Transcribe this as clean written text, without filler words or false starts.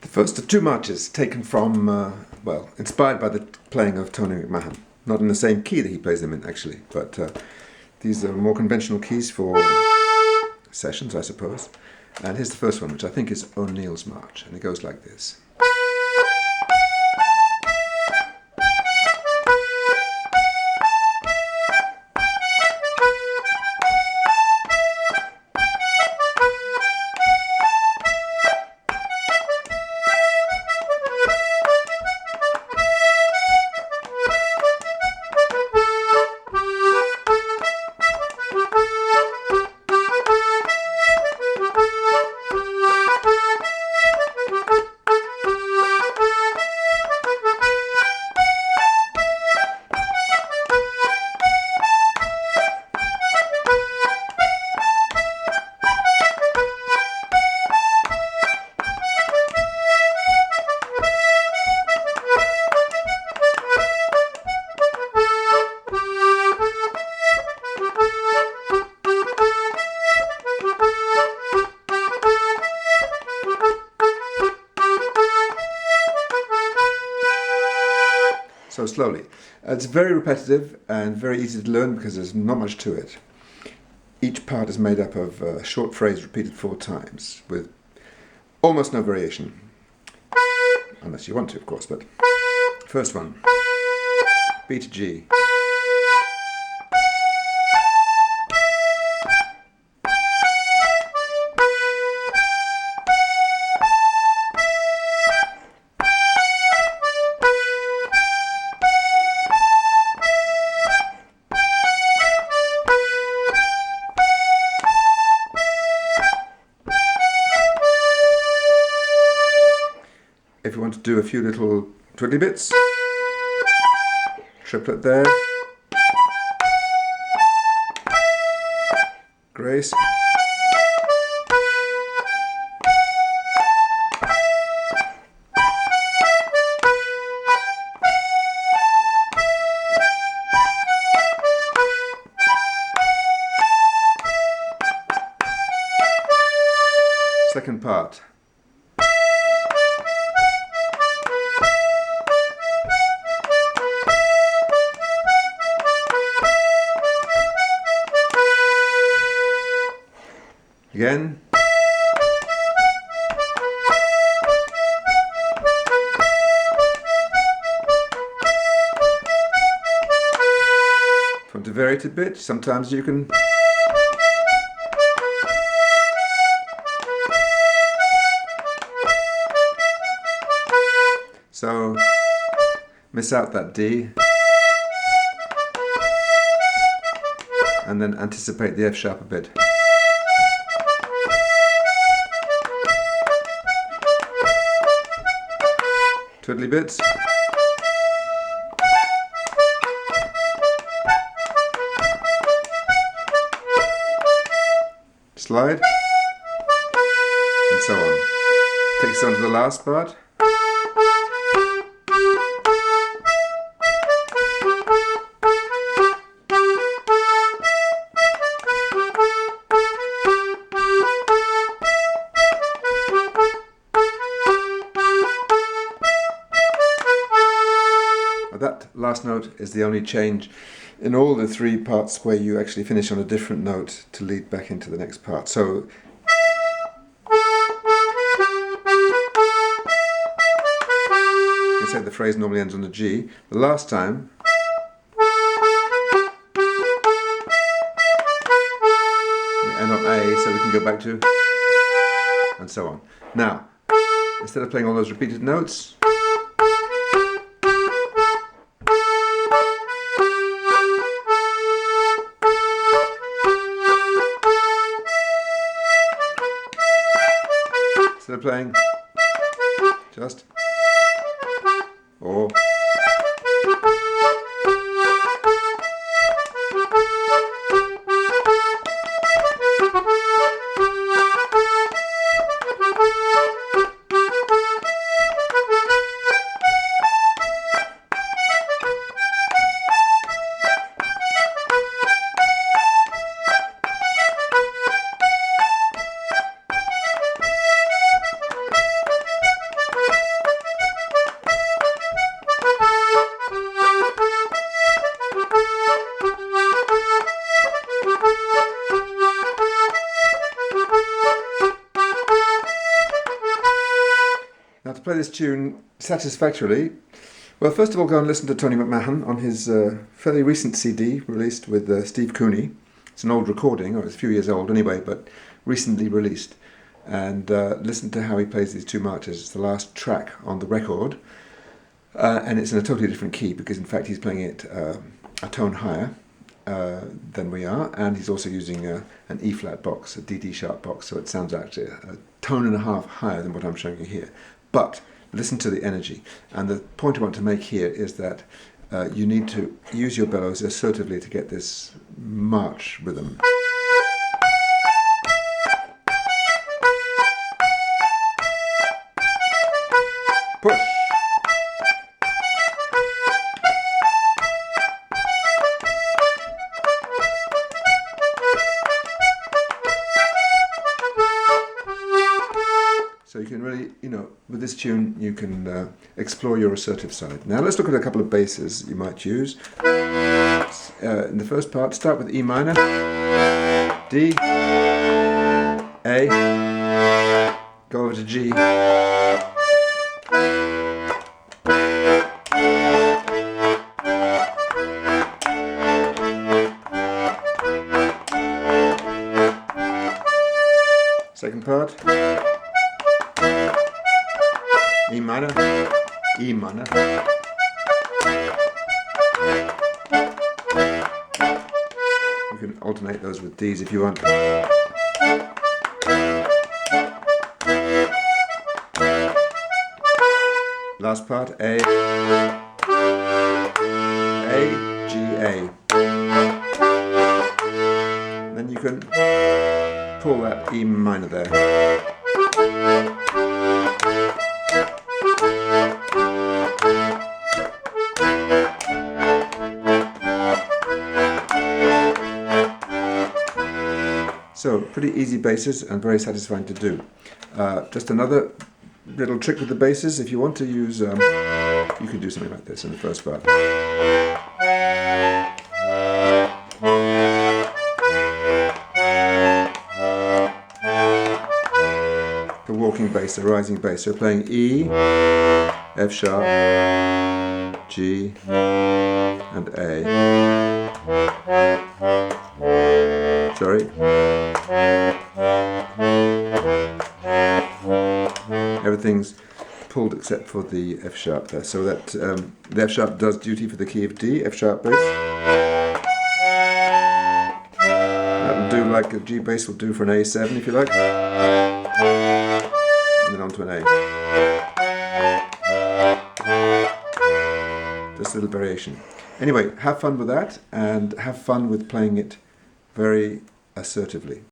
The first of two marches taken from, well, inspired by the playing of Tony McMahon. Not in the same key that he plays them in, actually, but these are more conventional keys for sessions, I suppose. And here's the first one, which I think is O'Neill's March, and it goes like this. So slowly. It's very repetitive and very easy to learn because there's not much to it. Each part is made up of a short phrase repeated 4 times with almost no variation. Unless you want to, of course, but first one, B to G. If you want to do a few little twiddly bits, triplet there, grace, second part. Again. If you want to vary it a bit, sometimes you can so miss out that D and then anticipate the F sharp a bit. Twiddly bits. Slide. And so on. Takes us on to the last part. That last note is the only change in all the 3 parts where you actually finish on a different note to lead back into the next part. So you can say the phrase normally ends on a G. The last time we end on A, so we can go back to and so on. Now, instead of playing all those repeated notes, instead of playing just or Now to play this tune satisfactorily, well, first of all, go and listen to Tony McMahon on his fairly recent CD released with Steve Cooney. It's an old recording, or it's a few years old anyway, but recently released. And listen to how he plays these two marches. It's the last track on the record, and it's in a totally different key because, in fact, he's playing it a tone higher than we are, and he's also using an E-flat box, a D sharp box, so it sounds actually a tone and a half higher than what I'm showing you here. But listen to the energy, and the point I want to make here is that you need to use your bellows assertively to get this march rhythm. Push! So you can really, with this tune, you can explore your assertive side. Now let's look at a couple of basses you might use. In the first part, start with E minor, D, A, go over to G, second part, E minor, E minor, you can alternate those with Ds if you want. Last part, A, G, A. Then you can pull that E minor there. So, pretty easy basses and very satisfying to do. Just another little trick with the basses, if you want to use, you can do something like this in the first part. The walking bass, the rising bass. So playing E, F sharp, G, and A. Sorry. Everything's pulled except for the F sharp there, so that the F sharp does duty for the key of D, F sharp bass. That will do like a G bass will do for an A7 if you like. And then on to an A. Just a little variation. Anyway, have fun with that and have fun with playing it very assertively.